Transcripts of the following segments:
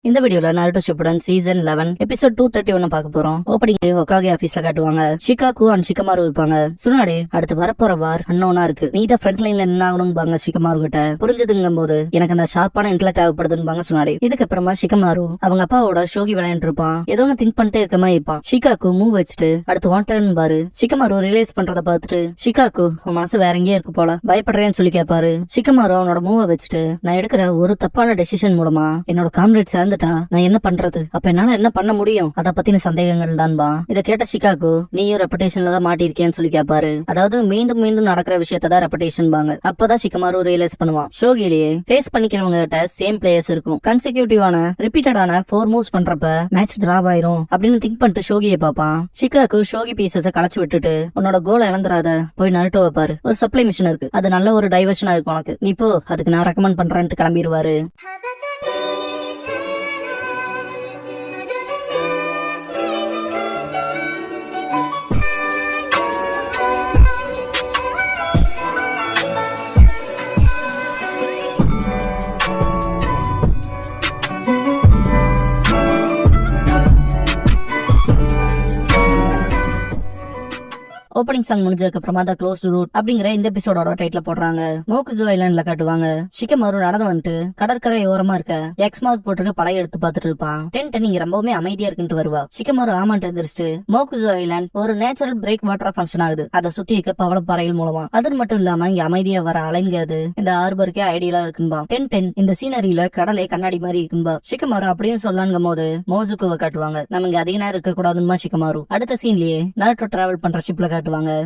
இந்த வீடியோல நாருட்டோ Shippuden season 11 episode 231 பார்க்க போறோம். ஓப்பனிங் ஹோகாகே ஆபீஸ்ல காட்டுவாங்க. ஷிகாகு அண்ட் ஷிகமாரு இருப்பாங்க. சுனாடே அடுத்து வரப்போற வார் அன்னோனா இருக்கு, நீ தான் ஃப்ரண்ட் லைன்ல என்ன ஆகணும்பாங்க ஷிகமாரு கிட்ட. புரிஞ்சதுங்கும் போது எனக்கு அந்த ஷார்ப்பான இன்டெலெக்ட் தேவைப்படுதுன்னு சுனாடே. இதுக்கப்புறமா ஷிகமாரு அவங்க அப்பாவோட ஷோகி விளையாண்டு இருப்பான். ஏதோ ஒன்னு திங்க் பண்ணிட்டே இருக்க மாதிரி இருப்பான். ஷிகாகு மூவ் வச்சுட்டு அடுத்து வாண்டர்ன் பாரு. ஷிகமாரு ரியலைஸ் பண்றத பார்த்துட்டு ஷிகாகு உன் மனசு வேற எங்கேயே இருக்கு போல, பயப்படுறேன்னு சொல்லி கேட்பாரு. ஷிகமாரு அவனோட மூவ வச்சுட்டு நான் எடுக்கிற ஒரு தப்பான டெசிஷன் மூலமா என்னோட காம்ரேட் சேர்ந்துட்டா நான் என்ன பண்றது, அப்ப என்னால என்ன பண்ண முடியும், அத பத்தின சந்தேகங்கள் தான்பா. இத கேட்ட ஷிகாகு நீயும் ரெபுடேஷன்ல தான் மாட்டிருக்கேன்னு சொல்லி கேட்பாரு. அதாவது மீண்டும் மீண்டும் நடக்கிற விஷயத்தான் ரெபுடேஷன் பாங்க. அப்பதான் ஷிகமாரு ரியலைஸ் பண்ணுவான். ஷோகிலேயே ஃபேஸ் பண்ணிக்கிறவங்க கிட்ட சேம் பிளேயர்ஸ் இருக்கும். கன்சிக்யூட்டிவான ரிப்பீட்டடான 4 மூவ்ஸ் பண்றப்ப மேட்ச் டிராப் ஆயிரும் அப்படின்னு திங்க் பண்ணிட்டு ஷோகியை பாப்பான். ஷிகாகு ஷோகி பீசஸ களைச்சு விட்டுட்டு உன்னோட கோலை இழந்துராத, போய் நருட்டோ வைப்பாரு. ஒரு சப்ளை மிஷின் இருக்கு, அது நல்ல ஒரு டைவர்ஷனா இருக்கும் உனக்கு, நீ போ, அதுக்கு நான் ரெக்கமெண்ட் பண்றேன்ட்டு கிளம்பிடுவாரு. ஓப்பனிங் சாங் முடிஞ்சதுக்கு அப்புறமா தான் க்ளோஸ்ட் ரூட் அப்படிங்கிற இந்த எபிசோடோட டைட்டில் போடுறாங்க. மோகுஜோ ஐலாண்ட்ல காட்டுவாங்க. ஷிகமாரு நடந்து வந்துட்டு கடற்கரை ஓரமா இருக்க எக்ஸ் மார்க் போட்டிருக்க பழைய எடுத்து பார்த்துட்டு இருப்பான். டென்ட் நீங்க ரொம்பவுமே அமைதியா இருக்குன்னு வருவா. ஷிகமாரு ஆமான்ட்டு எந்திரிச்சிட்டு மோகுஜோ ஐலாண்ட் ஒரு நேச்சுரல் பிரேக் வாட்டர் ஃபங்க்ஷன் ஆகுது, அதை சுத்தி இருக்க பவளப்பாறைகள் மூலமா. அது மட்டும் இல்லாம இங்க அமைதியா வர அலைங்காது, இந்த ஆர்பருக்கே ஐடியலா இருக்குன்பா. டென் இந்த சீனரியில கடலை கண்ணாடி மாதிரி இருக்குன்பா. ஷிகமாரு அப்படியும் சொல்லாங்கும் போது மோஜுக்குவை காட்டுவாங்க. நம்ம இங்க அதிக நேரம் இருக்க கூடாதுமா ஷிகமாரு. அடுத்த சீன்லயே நாருட்டோ டிராவல் பண்ற ஷிப்ல காட்டுவாங்க.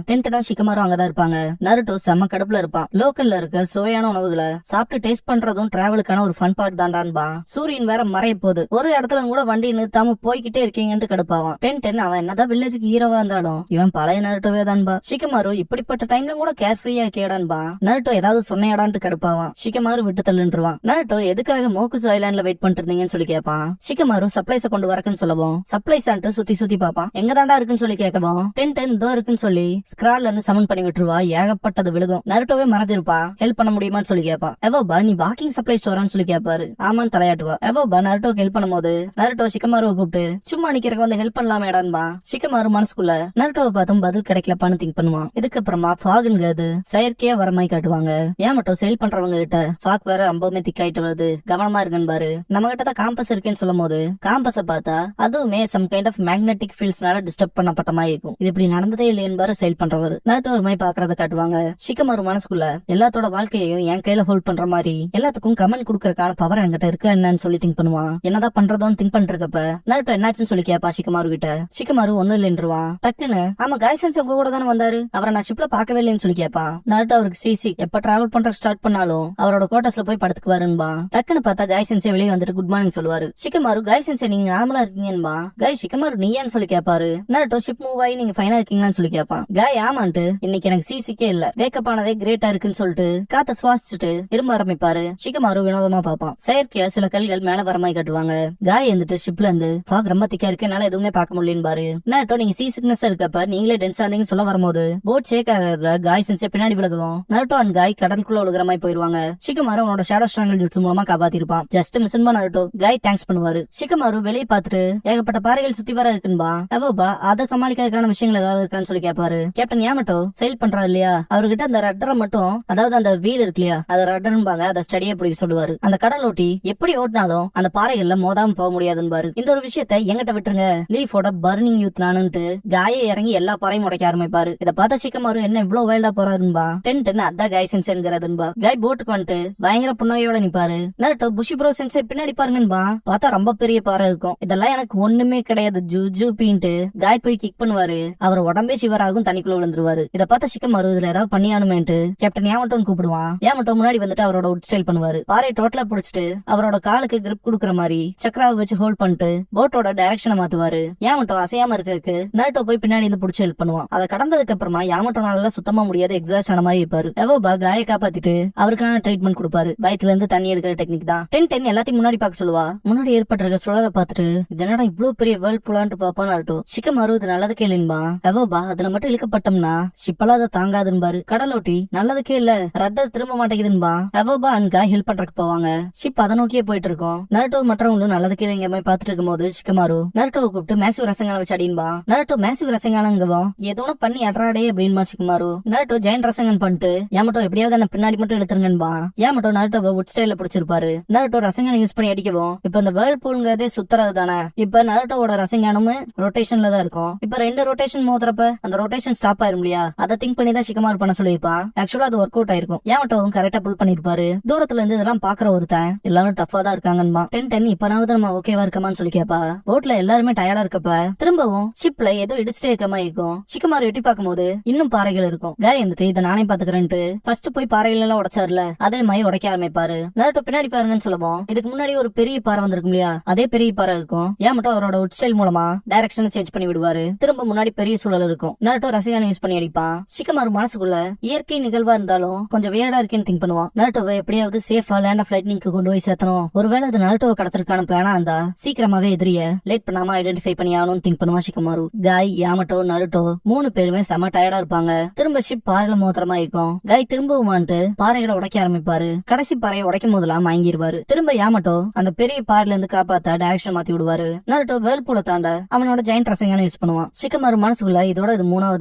டென்டனும் ஷிகமாரும் அங்கதான் இருப்பாங்க. நருட்டோ செம்ம கடுப்புல இருப்பான். லோக்கல்ல இருக்க சுவையான உணவுகளை சாப்பிட்டு டேஸ்ட் பண்றதும் டிராவலுக்கான ஒரு ஃபன் பார்ட் தான்டான்பா. சூரியன் வேற மறைய போகுது, ஒரு இடத்துல கூட வண்டி நிறுத்தாம போய்கிட்டே இருக்கீங்கன்னு கடுப்பாவான். டென்டன் அவன் என்னதான் வில்லேஜுக்கு ஹீரோவா இருந்தாலும் இவன் பழைய நருட்டோவே தான்பா. ஷிகமாரு இப்படிப்பட்ட டைம்ல கூட கேர்ஃப்ரீயா கேடான்பா. நருட்டோ ஏதாவது சொன்னையாடான்ட்டு கடுப்பாவான். ஷிகமாரு விட்டு தள்ளுன்றுவான். நருட்டோ எதுக்காக மோகுஜோ ஐலாண்ட்ல வெயிட் பண்ணிட்டு இருந்தீங்கன்னு சொல்லி கேட்பான். ஷிகமாரு சப்ளைஸ கொண்டு வரக்குன்னு சொல்லவும் சப்ளைஸ் சுத்தி சுத்தி பாப்பான். எங்க தாண்டா இருக்குன்னு சொல்லி கேட்கவும் டென்டன் இதோ இருக்குன்னு சொல்லி ஸ்கிரால்ல இருந்து சமன் பண்ணி விட்டுருவா. ஏகப்பட்டது விழுகும். நருட்டோவே மறந்துருப்பா. ஹெல்ப் பண்ண முடியுமான்னு சொல்லி கேட்பான். எவோபா நீ வாக்கிங் சப்ளை ஸ்டோரான்னு சொல்லி கேட்பாரு. ஆமான்னு தலையாட்டுவா. எவோபா நருட்டோக்கு ஹெல்ப் பண்ணும்போது நருட்டோ ஷிகமாருவை கூப்பிட்டு சும்மா நிக்கிறக்கு வந்து ஹெல்ப் பண்ணலாமேடான்பா. ஷிகமாரு மனசுக்குள்ள நருட்டோவை பார்த்தும் பதில் கிடைக்கலப்பான்னு திங்க் பண்ணுவான். இதுக்கப்புறமா ஃபாகுங்கிறது செயற்கையா வர மாதிரி காட்டுவாங்க. ஏன் மட்டும் சேல் பண்றவங்க கிட்ட ஃபாக் வேற ரொம்பவுமே திக்காயிட்டு வருது, கவனமா இருக்குன்னு பாரு. நம்ம கிட்ட தான் காம்பஸ் இருக்குன்னு சொல்லும் போது காம்பஸ பார்த்தா அதுவுமே சம் கைண்ட் ஆஃப் மேக்னெட்டிக் ஃபீல்ட்ஸ்னால டிஸ்டர்ப் பண்ணப்பட்ட மாதிரி இருக்கும். இது இப்படி நடந்ததே இல்லைன்னு பாரு சேல் பண்றவர். நருட்டோ ஒரு மாதிரி பாக்குறத காட்டுவாங்க. ஷிகமாரு மனசுக்குள்ள எல்லாத்தோட வாழ்க்கையையும் என் கையில ஹோல்ட் பண்ற மாதிரி எல்லாத்துக்கும் கமெண்ட் குடுக்கறதுக்கான பவர் என்கிட்ட இருக்கு என்னன்னு சொல்லி திங்க் பண்ணுவான். என்னதான் பண்றதோன்னு திங்க் பண்ணிருக்கப்ப நருட்டோ என்னாச்சுன்னு சொல்லி கேப்பா ஷிகமாரு கிட்ட. ஷிகமாரு ஒண்ணும் இல்லைன்றுவான். டக்குன்னு ஆமா கைசன்ஸ் உங்க கூட தானே வந்தாரு, அவரை நான் ஷிப்ல பாக்கவே இல்லைன்னு சொல்லி கேப்பான். நருட்டோ அவருக்கு சிசி எப்ப டிராவல் பண்ற ஸ்டார்ட் பண்ணாலும் அவரோட கோட்டர்ஸ்ல போய் படுத்துக்குவாருன்பா. டக்குன்னு பார்த்தா கைசன்ஸே வெளியே வந்துட்டு குட் மார்னிங் சொல்லுவாரு. ஷிகமாரு கைசன்ஸே நீங்க நார்மலா இருக்கீங்கன்பா. கை ஷிகமாரு நீயான்னு சொல்லி கேப்பாரு. நருட்டோ ஷிப் மூவ் ஆகி நீங்க ஃபைனா இருக்கீங்களான்னு சொல்லி கேப்பான். காய் ஆமான்ட்டு இன்னைக்கு எனக்கு சிசிக்கே இல்ல, வேக்கப் ஆனதே கிரேட்டா இருக்குன்னு சொல்லிட்டு காத்த சுவாசிச்சுட்டு இரும்ப ஆரம்பிப்பாரு. ஷிகமாரு வினோதமா பாப்பான். செயற்கையா சில கல்கள் மேல வரமாய் காட்டுவாங்க. காய் இருந்துட்டு ஷிப்ல இருந்து ஃபாக் ரொம்ப திக்கா இருக்கு, என்னால எதுவுமே பார்க்க முடியலன்னு பாரு. நருட்டோ நீங்க சி சிக்னஸ் இருக்கப்ப நீங்களே டென்ஸ் ஆனீங்கன்னு சொல்ல வரும்போது போட் ஷேக் ஆகிற காய் சென்சே பின்னாடி விலகுவோம். நருட்டோ அண்ட் காய் கடலுக்குள்ள விழுகிற மாதிரி போயிருவாங்க. ஷிகமாரு அவனோட ஷேடோ ஸ்ட்ராங்கல் ஜுட்சு மூலமா காப்பாத்திருப்பான். ஜஸ்ட் மிஷன் நருட்டோ காய் தேங்க்ஸ் பண்ணுவாரு. ஷிகமாரு வெளியே பார்த்துட்டு ஏகப்பட்ட பாறைகள் சுத்தி வர இருக்குன்பா. எவோபா அதை சமாளிக்கிறதுக்கான விஷயங்கள் ஏதாவது இருக்கான்னு சொல்லி கேட்பாரு. கேப்டன் யாமட்டோ செயல் பண்றா இல்லையா, அவர்கிட்ட அந்த ரட்டரை மட்டும், அதாவது அந்த வீல் இருக்கு இல்லையா, அதை ரட்டர்பாங்க, அதை ஸ்டடியா பிடிக்க சொல்லுவாரு. அந்த கடல் ஓட்டி எப்படி ஓட்டினாலும் அந்த பாறைகள்ல மோதாம போக முடியாதுன்னு. இந்த ஒரு விஷயத்த எங்கிட்ட விட்டுருங்க, லீஃபோட பர்னிங் யூத் நானுன்ட்டு காயை இறங்கி எல்லா பாறையும் உடைக்க ஆரம்பிப்பாரு. இதை பார்த்த ஷிகமாரு என்ன இவ்வளவு வைல்டா போறாருன்பா. டென் அதான் காய் சென்ஸ்ங்கிறதுன்பா. காய் போட்டுக்கு வந்துட்டு பயங்கர புன்னகையோட நிப்பாரு. நருட்டோ புஷி ப்ரோ சென்சே பின்னாடி பாருங்கன்பா. பார்த்தா ரொம்ப பெரிய பாறை இருக்கும். இதெல்லாம் எனக்கு ஒண்ணுமே கிடையாது ஜூ பீன்ட்டு காய் போய் கிக் பண்ணுவாரு. அவர் உடம்பே சிவராகும், தண்ணிக்குள்ள விழுந்துருவாரு. இத பார்த்த ஷிகமாரு இதுல ஏதாவது பண்ணியானுமேன்ட்டு கேப்டன் யாமட்டோன்னு கூப்பிடுவான். யாமட்டோ முன்னாடி வந்துட்டு அவரோட உட் ஸ்டைல் பண்ணுவாரு. பாறை டோட்டலா புடிச்சிட்டு அவரோட காலுக்கு கிரிப் குடுக்கற மாதிரி சக்கராவை வச்சு ஹோல்ட் பண்ணிட்டு போட்டோட டைரக்ஷனை மாத்துவாரு. யாமட்டோ அசையாம இருக்கக்கு நருட்டோ போய் பின்னாடி இருந்து புடிச்சு ஹெல்ப் பண்ணுவான். அதை கடந்ததுக்கு அப்புறமா யாமட்டோனால சுத்தமா முடியாது எக்ஸாஸ்ட் ஆன மாதிரி இருப்பாரு. எவோபா காயை காப்பாத்திட்டு அவருக்கான ட்ரீட்மெண்ட் கொடுப்பாரு. வயிற்றுல இருந்து தண்ணி எடுக்கிற டெக்னிக் தான். டென் எல்லாத்தையும் முன்னாடி பாக்க சொல்லுவா. முன்னாடி ஏற்பட்டிருக்க சுழலை பார்த்துட்டு இதனடா இவ்வளவு பெரிய வேர்ல்ட் புலான்ட்டு பாப்பான்னு நருட்டோ. ஷிகமாரு இது நல்லது கேளுன்பா. எவோபா அது இதுல மட்டும் இழுக்கப்பட்டோம்னா ஷிப்பெல்லாம் அதை தாங்காதுன்னு பாரு. கடலோட்டி நல்லதுக்கே இல்ல, ரட்டர் திரும்ப மாட்டேங்குதுன்பா. எவோபா அண்ட் காய் ஹெல்ப் பண்றதுக்கு போவாங்க. ஷிப் அதை நோக்கியே போயிட்டு இருக்கோம். நருட்டோ மற்றவங்களும் நல்லதுக்கே இல்ல மாதிரி பாத்துட்டு இருக்கும் போது ஷிகமாரு நருட்டோவை கூப்பிட்டு மேசிவ் ரசங்கான வச்சு அடின்பா. நருட்டோ மேசிவ் ரசங்கானங்கவும் ஏதோ பண்ணி அட்ராடே அப்படின்பா ஷிகமாரு. நருட்டோ ஜெயண்ட் ரசங்கன் பண்ணிட்டு யாமட்டோ எப்படியாவது என்ன பின்னாடி மட்டும் எடுத்துருங்கன்பா. யாமட்டோ நருட்டோவை உட் ஸ்டைல பிடிச்சிருப்பாரு. நருட்டோ ரசங்கான யூஸ் பண்ணி அடிக்கவும் இப்ப இந்த வேர்ல்ட் பூல்ங்கிறதே சுத்துறது தானே. இப்ப நருட்டோவோட ரசங்கானமும் ரொட்டேஷன்ல தான் இருக்கும். இப்ப 2 ரொட்டேஷன் மோதுறப்ப அந்த ரொட்டேஷன் ஸ்டாப் ஆயிரும் இல்லையா, அதை திங்க் பண்ணி தான் ஷிகமாரு பண்ண சொல்லியிருப்பான். ஆக்சுவலா அது ஒர்க் அவுட் ஆயிருக்கும். யாமட்டோவும் கரெக்டா புல் பண்ணிருப்பாரு. தூரத்துல இருந்து இதெல்லாம் பாக்குற ஒருத்தன் எல்லாரும் டஃபா தான் இருக்காங்கன்பா. 10 இப்பனாவது நம்ம ஓகேவா இருக்கமான்னு சொல்லி கேப்பா. போட்ல எல்லாருமே டயர்டா இருக்கப்ப திரும்பவும் ஷிப்ல ஏதோ இடிச்சிட்டே இருக்க மாதிரி இருக்கும். ஷிகமாரு எட்டி பார்க்கும்போது இன்னும் பாறைகள் இருக்கும். காய் இருந்துட்டு இதை நானே பாத்துக்கிறேன்ட்டு ஃபர்ஸ்ட் போய் பாறைகள் எல்லாம் உடைச்சாருல, அதே மாதிரி உடைக்க ஆரம்பிப்பாரு. நருட்டோ பின்னாடி பாருங்கன்னு சொல்லுவோம். இதுக்கு முன்னாடி ஒரு பெரிய பாறை வந்திருக்கும் இல்லையா, அதே பெரிய பாறை இருக்கும். யாமட்டோ அவரோட உட் ஸ்டைல் மூலமா டைரக்ஷன் சேஞ்ச் பண்ணி விடுவாரு. திரும்ப முன்னாடி பெரிய சூழல் இருக்கும். நருட்டோ ரசிகான யூஸ் பண்ணி அடிப்பான். ஷிகமாரு மனசுக்குள்ள இயற்கை நிகழ்வா இருந்தாலும் கொஞ்சம் வியர்டா இருக்கேன்னு திங்க் பண்ணுவான். நருட்டோவை எப்படியாவது சேஃபா லேண்ட் ஆஃப் லைட்னிங்க்கு கொண்டு போய் சேர்த்தணும். ஒருவேளை அது நருட்டோவை கடத்திற்கான பிளானா இருந்தா சீக்கிரமாவே எதிரிய லேட் பண்ணாம ஐடென்டிஃபை பண்ணி ஆகணும்னு திங்க் பண்ணுவான் ஷிகமாரு. காய், யாமட்டோ, நருட்டோ 3 பேருமே செம டயர்டா இருப்பாங்க. திரும்ப ஷிப் பாறையில மோதிரமா இருக்கும். காய் திரும்பவுமான்ட்டு பாறைகளை உடைக்க ஆரம்பிப்பாரு. கடைசி பாறையை உடைக்கும் போதெல்லாம் மயங்கிடுவாரு. திரும்ப யாமட்டோ அந்த பெரிய பாறையில இருந்து காப்பாத்த டைரக்ஷன் மாத்தி விடுவாரு. நருட்டோ வேல்பூல தாண்ட அவனோட ஜெயண்ட் ரசங்கான யூஸ் பண்ணுவான். ஷிகமாரு மனசுக்குள்ள இதோட இது 3வது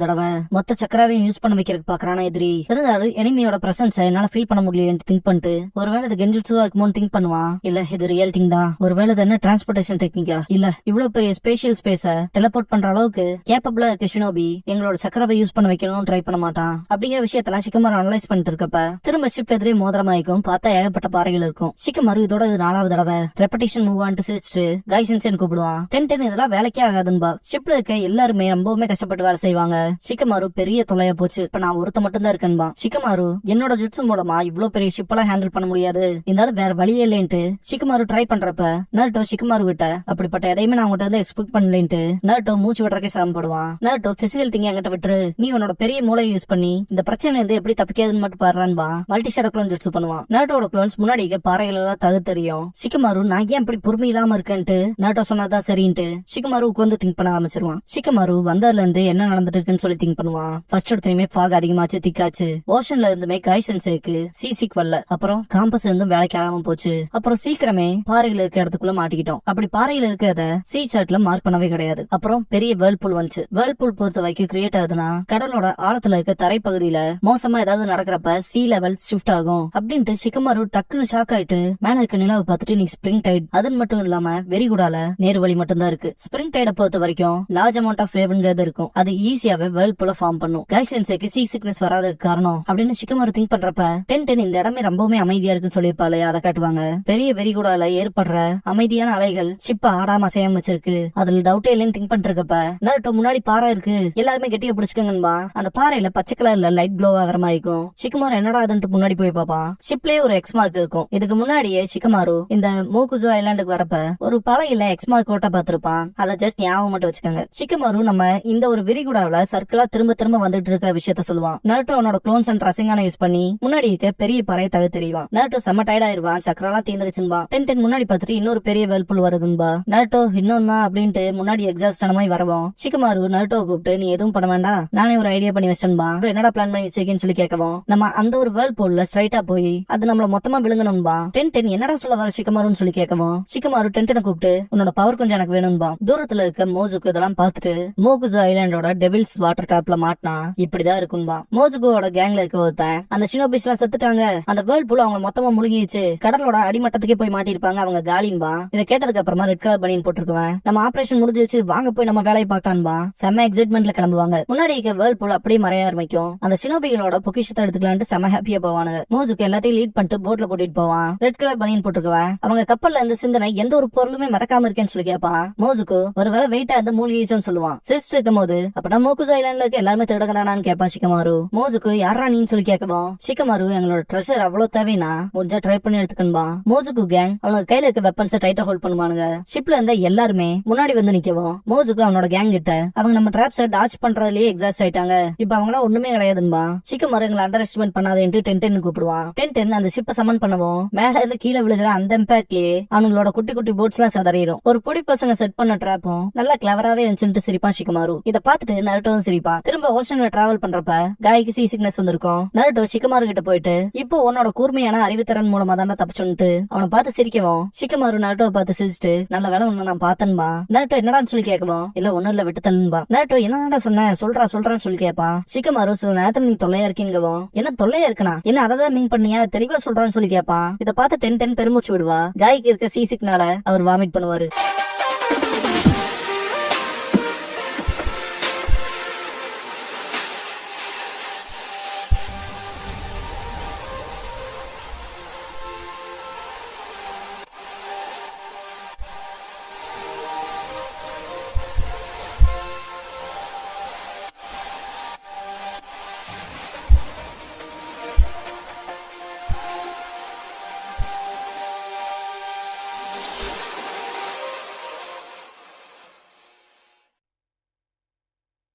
தடவை மொத்த சக்கராவையும் யூஸ் பண்ண வைக்கிறதுக்கு பாக்குறான எதிரி. இருந்தாலும் எனிமியோட பிரசன்ஸ் என்னால ஃபீல் பண்ண முடியலன்னு திங்க் பண்ணிட்டு ஒருவேளை இது கெஞ்சுட்சுவா இருக்குமோன்னு திங்க் பண்ணுவான். இல்ல இது ரியல் திங் தான். ஒருவேளை இது என்ன டிரான்ஸ்போர்டேஷன் டெக்னிக்கா, இல்ல இவ்வளவு பெரிய ஸ்பேஷியல் ஸ்பேஸ டெலிபோர்ட் பண்ற அளவுக்கு கேப்பபிளா இருக்க ஷினோபி எங்களோட சக்கராவை யூஸ் பண்ண வைக்கணும் ட்ரை பண்ண மாட்டான் அப்படிங்கிற விஷயத்தெல்லாம் ஷிகமாரு அனலைஸ் பண்ணிட்டு இருக்கப்ப திரும்ப ஷிப் எதிரே மோதிரமாய்க்கும். பார்த்தா ஏகப்பட்ட பாறைகள் இருக்கும். ஷிகமாரு இதோட இது 4வது தடவை ரெப்படேஷன் மூவ் ஆன்ட்டு சிரிச்சுட்டு காய் சென்சேன்னு கூப்பிடுவான். 10 இதெல்லாம் வேலைக்கே ஆகாதுன்பா. ஷிப்ல இருக்க எல்லாருமே ரொம்பவுமே கஷ்டப்பட்டு வேலை செய்வாங்க. ஷிகமாரு பெரிய தொலையா போச்சு, இப்ப நான் ஒருத்த மட்டும் தான் இருக்கேன்பா. ஷிகமாரு என்னோட ஜுட்சு மூலமா இவ்வளவு பெரிய ஷிப்பெல்லாம் ஹேண்டில் பண்ண முடியாது, இருந்தாலும் வேற வழியே இல்லைன்ட்டு ஷிகமாரு ட்ரை பண்றப்ப நருட்டோ ஷிகமாரு விட்ட அப்படிப்பட்ட எதையுமே நான் உங்ககிட்ட வந்து எக்ஸ்பெக்ட் பண்ணலன்ட்டு நருட்டோ மூச்சு விடுறக்கே சிரமப்படுவான். நருட்டோ பிசிக்கல் திங்க என்கிட்ட விட்டுரு, நீ உன்னோட பெரிய மூளையை யூஸ் பண்ணி இந்த பிரச்சனைல இருந்து எப்படி தப்பிக்காதுன்னு மட்டும் பாடுறான்பா. மல்டி ஷேடோ க்ளோன் ஜுட்சு பண்ணுவான். நருட்டோட க்ளோன்ஸ் முன்னாடி பாறைகள் எல்லாம் தகுத்தறியும். ஷிகமாரு நான் ஏன் இப்படி பொறுமை இல்லாம இருக்கேன்ட்டு நருட்டோ சொன்னாதான் சரின்ட்டு ஷிகமாருக்கு வந்து திங்க் பண்ண ஆரம்பிச்சிருவான். ஷிகமாரு வந்ததுல இருந்து என்ன நடந்துட்டு இருக்குன்னு சொல்லி திங்க் பண்ணுவான். ஃபர்ஸ்ட் எடுத்துமே ஃபாக் அதிகமாச்சு, திக்காச்சு. ஓஷன்ல இருந்துமே கைசன்ஸுக்கு சீசிக் வரல. அப்புறம் காம்பஸ் இருந்தும் வேலைக்கு ஆகாம போச்சு. அப்புறம் சீக்கிரமே பாறைகள் இருக்க இடத்துக்குள்ள மாட்டிக்கிட்டோம். அப்படி பாறைகள் இருக்கிறத சி சார்ட்ல மார்க் பண்ணவே கிடையாது. அப்புறம் பெரிய வேர்ல்பூல் வந்துச்சு. வேர்ல்பூல் பொறுத்த வரைக்கும் கிரியேட் ஆகுதுன்னா கடலோட ஆழத்துல இருக்க தரைப்பகுதியில மோசமா ஏதாவது நடக்கிறப்ப சி லெவல் ஷிஃப்ட் ஆகும் அப்படின்ட்டு ஷிகமாரு டக்குன்னு ஷாக் ஆயிட்டு மேல இருக்க நிலாவை பார்த்துட்டு நீ ஸ்பிரிங் டைட் அது மட்டும் இல்லாம வெரிகுடால நேரு வழி மட்டும் தான் இருக்கு. ஸ்பிரிங் டைட பொறுத்த வரைக்கும் லார்ஜ் அமௌண்ட் ஆஃப் வேவ்ங்கிறது இருக்கும். அது ஈஸியாவே வேர்ல்பூல ஃபார்ம் பண்ணும். கைசன்ஸுக்கு சி சிக்னஸ் வராததுக்கு காரணம் அப்படின்னு ஷிகமாரு திங்க் பண்றப்ப 10 இந்த இடமே ரொம்பவுமே அமைதியா இருக்குன்னு சொல்லியிருப்பாளே அதை காட்டுவாங்க. பெரிய வெரிகுடால ஏற்படுற அமைதியான அலைகள் ஷிப்ப ஆடாம அசையாம வச்சிருக்கு. அதுல டவுட்டே இல்லைன்னு திங்க் பண்ணிட்டு இருக்கப்ப நருட்டோ முன்னாடி பாறை இருக்கு, எல்லாருமே கெட்டியா பிடிச்சுக்கங்கன்பா. அந்த பாறையில பச்சை கலர்ல லைட் க்ளோ ஆகிற மாதிரி இருக்கும். ஷிகமாரு என்னடா அதுன்ட்டு முன்னாடி போய் பாப்பான். ஷிப்லயே ஒரு எக்ஸ் மார்க் இருக்கும். இதுக்கு முன்னாடியே ஷிகமாரு இந்த மோகுஜோ ஐலாண்டுக்கு வரப்ப ஒரு பழையில எக்ஸ் மார்க் ஓட்ட பாத்திருப்பான். அதை ஜஸ்ட் ஞாபகம் மட்டும் வச்சுக்கோங்க. ஷிகமாரு நம்ம இந்த ஒரு விரிகுடாவில சர்க்கிளா திரும்ப திரும்ப வந்துட்டு இருக்க விஷயத்த சொல்லுவான். நருட்டோ அவனோட க்ளோன்ஸ் அண்ட் ரசங்கான யூஸ் பண்ணி முன்னாடி இருக்க பெரிய பாறையை தகுத்தறிவான். நருட்டோ செம்ம டயர்ட் ஆயிருவான். சக்கரெல்லாம் தீந்துருச்சுன்பா. 10 முன்னாடி பார்த்துட்டு இன்னொரு பெரிய வேல்புல் வருதுன்பா. நருட்டோ இன்னொன்னா அப்படின்ட்டு முன்னாடி எக்ஸாஸ்ட் ஆன மாதிரி வரவும் ஷிகமாரு நருட்டோ கூப்பிட்டு நீ எதுவும் பண்ண வேண்டாம், நானே ஒரு ஐடியா பண்ணி வச்சேன்பா. என்னடா பிளான் பண்ணி வச்சிருக்கேன்னு சொல்லி கேட்கவும் நம்ம அந்த ஒரு வேல்பூல்ல ஸ்ட்ரைட்டா போய் அது நம்மள மொத்தமா விழுங்கணும்பா. 10 என்னடா சொல்ல வர ஷிகமாருன்னு சொல்லி கேட்கவும் ஷிகமாரு 10 கூப்பிட்டு உன்னோட பவர் கொஞ்சம் எனக்கு வேணும்பா. தூரத்துல இருக்க மோஜுக்கு இதெல்லாம் பார்த்துட்டு மோகுஜோ ஐலாண்டோட டெவில்ஸ் வாட்டர் டாப்ல மாட்டினா இப்படிதான் இருக்கும்பா. மோஜுகோட கேங்ல இருக்க ஒருத்தன் அந்த ஷினோபிஸ் எல்லாம் செத்துட்டாங்க, அந்த வேர்ல்பூல் அவங்க மொத்தமா முழுங்கிச்சு, கடலோட அடிமட்டத்துக்கே போய் மாட்டிருப்பாங்க, அவங்க காலின்பா. இதை கேட்டதுக்கு அப்புறமா ரெட் கலர் பனியன் போட்டுருக்குவேன். நம்ம ஆபரேஷன் முடிஞ்சிச்சு, வாங்க போய் நம்ம வேலையை பார்க்கலான்பா. செம்ம எக்ஸைட்மெண்ட்ல கிளம்புவாங்க. முன்னாடி இருக்க வேர்ல்பூல் அப்படியே மறைய ஆரம்பிக்கும். அந்த ஷினோபிகளோட பொக்கிஷத்தை எடுத்துக்கலான்ட்டு செம்ம ஹாப்பியா போவானுங்க. மோஜுக்கு எல்லாத்தையும் லீட் பண்ணிட்டு போட்ல கூட்டிட்டு போவான். ரெட் கலர் பனியன் போட்டுருக்குவேன். அவங்க கப்பல்ல இருந்து சிந்தனை எந்த ஒரு பொருளுமே மறக்காம இருக்கேன்னு சொல்லி கேட்பான். மோஜுக்கு ஒருவேளை வெயிட்டா இருந்து மூழ்கிச்சுன்னு சொல்லுவான். சிரிச்சு இருக்கும் போது அப்ப மோகுஜோ ஐலாண்ட்ல இருக்க எல்லாருமே திருடங்களானான்னு கேட்பா ஷிகமாரு. மோஜுக்கு யாரா நீன்னு சொல்லி கேட்கவும் ஷிகமாரு எங்களோட ட்ரெஷர் அவ்வளவு தேவைனா முடிஞ்சா ட்ரை பண்ணி எடுத்துக்கணும்பா. மோஜுக்கு கேங் அவங்க கையில இருக்க வெப்பன்ஸை டைட்டா ஹோல்ட் பண்ணுவானுங்க. ஷிப்ல இருந்த எல்லாருமே முன்னாடி வந்து நிக்கவும் மோஜுக்கு அவனோட கேங் கிட்ட அவங்க நம்ம டிராப்ஸை டாச் பண்றதுலயே எக்ஸாஸ்ட் ஆயிட்டாங்க, இப்ப அவங்களா ஒண்ணுமே கிடையாதுன்பா. ஷிகமாரு எங்களை அண்டர் எஸ்டிமேட் பண்ணாதேன்ட்டு 10 கூப்பிடுவான். 10 அந்த ஷிப்பை சமன் பண்ணவும் மேல இருந்து கீழே விழுகிற அந்த இம்பாக்ட்லயே அவங்களோட குட்டி குட்டி போட்ஸ் எல்லாம் சதறிடும். ஒரு பொடி பசங்க செட் பண்ண டிராப்பும் நல்லா கிளவராவே இருந்துச்சுட்டு சிரிப்பான் ஷிகமாரு. இதை பார்த்துட்டு நருட்டோவும் சிரிப்பான். திரும்ப ஓஷன்ல டிராவல் பண்றப்ப காய்க்கு சீ சிக்னஸ் வந்திருக்கும். நருட்டோ ஷிகமாரு கிட்ட போயிட்டு இப்போ உன்னோட கூர்மையான அறிவுத்திறன் மூலமா தான் தப்பிச்சுட்டு அவனை பார்த்து சிரிக்கவும் ஷிகமாரு நருட்டோ பார்த்து சிரிச்சுட்டு நல்ல வேலை ஒண்ணு நான் பார்த்தேன்பா. நருட்டோ என்னடான்னு சொல்லி கேட்கவும் இல்ல ஒண்ணும் இல்ல விட்டு தள்ளுன்பா. நருட்டோ என்னடா சொன்ன சொல்றான்னு சொல்லி கேட்பான். ஷிகமாரு சில நேரத்துல நீ தொல்லையா இருக்கீங்கவும் என்ன தொல்லையா இருக்கனா என்ன அததான் மீன் பண்ணியா தெளிவா சொல்றான்னு சொல்லி கேட்பான். இதை பார்த்து 10 பெருமூச்சு விடுவா. காய்க்கு இருக்க சீசிக்னால அவர் வாமிட் பண்ணுவாரு.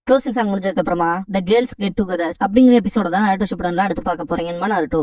க்ளோசிங் சாங் முடிஞ்சதுக்கு அப்புறமா த கேர்ள்ஸ் கெட் டுகெதர் அப்படிங்கிற எபிசோட தான் நாருட்டோ ஷிப்புடன்ல அடுத்து பார்க்க போறீங்கன்னு நாருட்டோ.